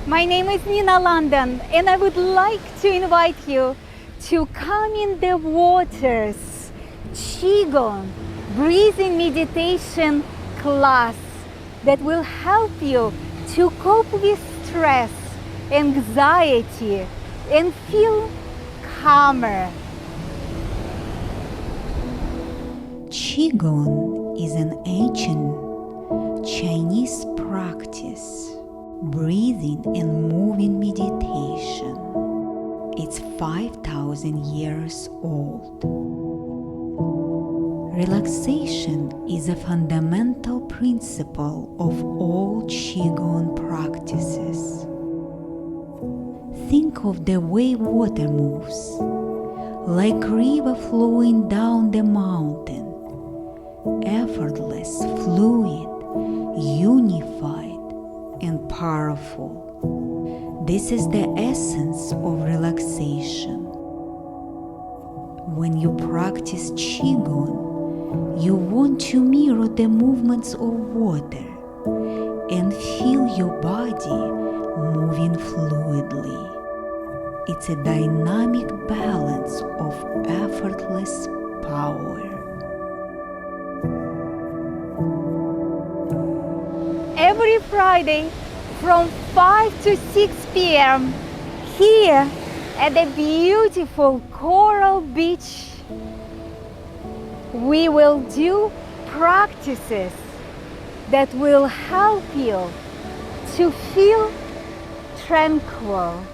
My name is Nina London, and I would like to invite you to come in the waters Qigong breathing meditation class that will help you to cope with stress, anxiety, and feel calmer. Qigong is an ancient Chinese practice, breathing and moving meditation. It's 5,000 years old. Relaxation is a fundamental principle of all Qigong practices. Think of the way water moves, like a river flowing down the mountain, effortless, fluid, unified, and powerful. This is the essence of relaxation. When you practice Qigong, you want to mirror the movements of water and feel your body moving fluidly. It's a dynamic balance of effortless power. Every Friday from 5 to 6 p.m. here at the beautiful Coral Beach, we will do practices that will help you to feel tranquil.